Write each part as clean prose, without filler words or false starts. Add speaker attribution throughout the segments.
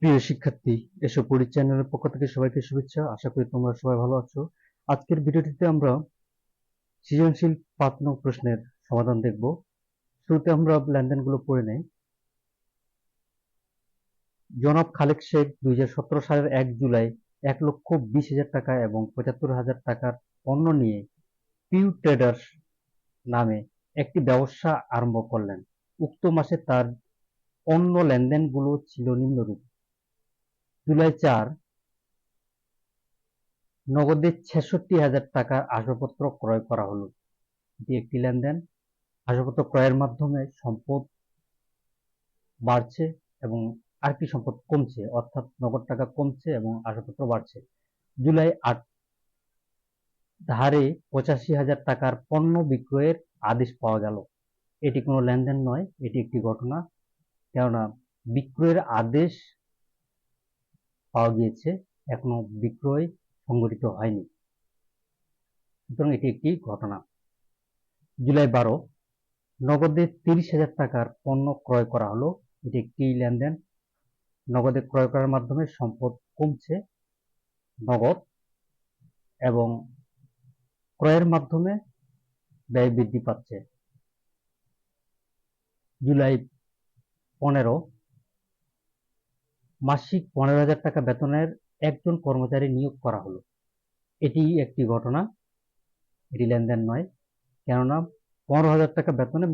Speaker 1: প্রিয় শিক্ষার্থী, এসো পড়ি চ্যানেলের পক্ষ থেকে সবাইকে শুভেচ্ছা। আশা করি তোমরা সবাই ভালো আছো। আজকের ভিডিওটিতে আমরা সৃজনশীল ৫ নং প্রশ্নের সমাধান দেখব। শুরুতে আমরা লেনদেনগুলো পড়ে নেই। জনাব খালেক শেখ ২০১৭ সালের ১ জুলাই ১,২০,০০০ টাকা এবং ৭৫,০০০ টাকার পণ্য নিয়ে পিউ ট্রেডার্স নামে একটি ব্যবসা আরম্ভ করলেন। উক্ত মাসে তার পণ্য লেনদেনগুলো ছিল নিম্নরূপ: জুলাই ৪, নগদে ৬৬,০০০ টাকার আসবাবপত্র ক্রয় করা হলো। এটি একটি লেনদেন। আসবাবপত্র ক্রয়ের মাধ্যমে সম্পদ বাড়ছে এবং আরেকটি সম্পদ কমছে, অর্থাৎ নগদ টাকা কমছে এবং আসবাবপত্র বাড়ছে। জুলাই ৮, ধারে ৮৫,০০০ টাকার পণ্য বিক্রয়ের আদেশ পাওয়া গেল। এটি কোনো লেনদেন নয়, এটি একটি ঘটনা। কেননা বিক্রয়ের আদেশ পাওয়া গিয়েছে, এখনো বিক্রয় সংঘটিত হয়নি, সুতরাং এটি একটি ঘটনা। জুলাই ১২, নগদে ৩০,০০০ টাকার পণ্য ক্রয় করা হলো। এটি একটি লেনদেন। নগদে ক্রয় করার মাধ্যমে সম্পদ কমছে, নগদ, এবং ক্রয়ের মাধ্যমে ব্যয় বৃদ্ধি পাচ্ছে। জুলাই ১৫, মাসিক ১৫,০০০ টাকা বেতনের একজন কর্মচারী নিয়োগ করা হলো। এটি একটি ঘটনা, এটি লেনদেন নয়, কেননা ১৫,০০০ টাকা বেতনে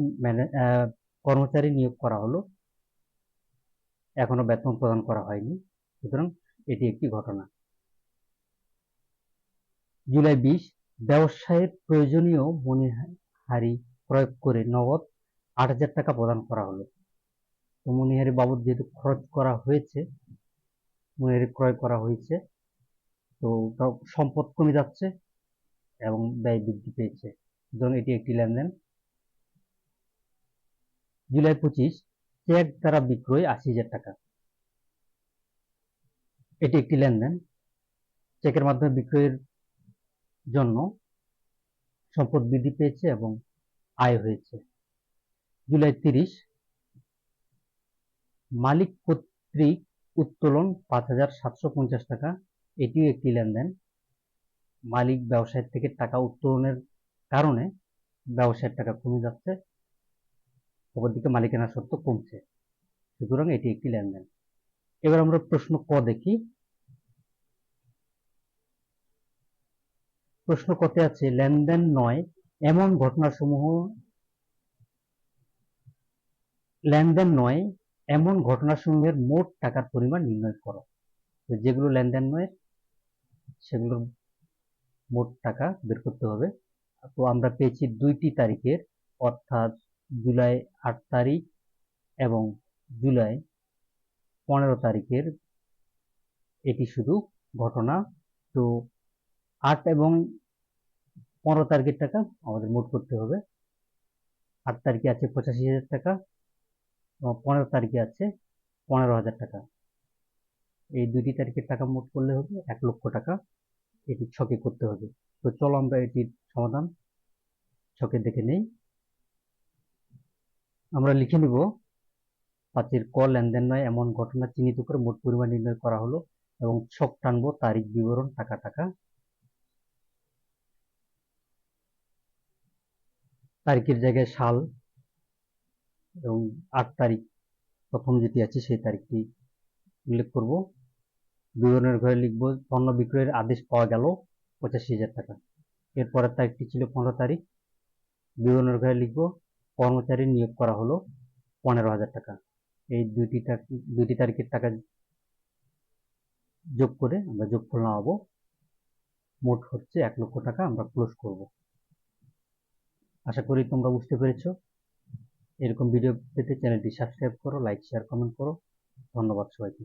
Speaker 1: কর্মচারী নিয়োগ করা হলো, এখনো বেতন প্রদান করা হয়নি, সুতরাং এটি একটি ঘটনা। জুলাই ২০, ব্যবসায়ের প্রয়োজনীয় মণিহারি প্রয়োগ করে নগদ ৮,০০০ টাকা প্রদান করা হলো। তো মণিহারি বাবদ যেহেতু খরচ করা হয়েছে, মণিহারি ক্রয় করা হয়েছে, তো সম্পদ কমে যাচ্ছে এবং ব্যয় বৃদ্ধি পেয়েছে, সুতরাং এটি একটি লেনদেন। জুলাই ২৫, চেক দ্বারা বিক্রয় ৮০,০০০ টাকা। এটি একটি লেনদেন। চেকের মাধ্যমে বিক্রয়ের জন্য সম্পদ বৃদ্ধি পেয়েছে এবং আয় হয়েছে। জুলাই ৩০, মালিক কর্তৃক উত্তোলন ৫,৭৫০ টাকা। এটিও একটি লেনদেন। মালিক ব্যবসায়ের থেকে টাকা উত্তোলনের কারণে ব্যবসায়ের টাকা কমে যাচ্ছে, অপরদিকে মালিকানা সত্ত্ব কমছে, সুতরাং এটি একটি লেনদেন। এবার আমরা প্রশ্ন ক দেখি। প্রশ্ন কতে আছে, লেনদেন নয় এমন ঘটনাসমূহের মোট টাকার পরিমাণ নির্ণয় করো। যেগুলো লেনদেন নয় সেগুলোর মোট টাকা বের করতে হবে। তো আমরা পেয়েছি ২টি তারিখের, অর্থাৎ জুলাই ৮ তারিখ এবং জুলাই ১৫ তারিখের। এটি শুধু ঘটনা। তো ৮ এবং ১৫ তারিখের টাকা আমাদের মোট করতে হবে। ৮ তারিখে আছে ৮৫,০০০ টাকা এবং ১৫ তারিখে আছে ১৫,০০০ টাকা। এই ২টি তারিখের টাকা মোট করলে হবে ১,০০,০০০ টাকা। এটি ছকে করতে হবে। তো চলো আমরা এটির সমাধান ছকে দেখে নেই। আমরা লিখে নিব ৫-এর ক, লেনদেন নয় এমন ঘটনা চিহ্নিত করে মোট পরিমাণ নির্ণয় করা হলো, এবং ছক টানবো তারিখ বিবরণ টাকা টাকা। তারিখের জায়গায় সাল এবং ৮ তারিখ প্রথম যেটি আছে সেই তারিখটি উল্লেখ করব। বিবরণের ঘরে লিখব পণ্য বিক্রয়ের আদেশ পাওয়া গেল ৮৫,০০০ টাকা। এরপরের তারিখটি ছিল ১৫ তারিখ। বিবরণের ঘরে লিখব কর্মচারী নিয়োগ করা হলো ১৫,০০০ টাকা। এই দুইটি তারিখের টাকা যোগ করে আমরা যোগফল নামাবো, মোট হচ্ছে ১,০০,০০০ টাকা। আমরা ক্লোজ করব। আশা করি তোমরা বুঝতে পেরেছো। এরকম ভিডিও পেতে চ্যানেলটি সাবস্ক্রাইব করো, লাইক, শেয়ার, কমেন্ট করো। ধন্যবাদ সবাইকে।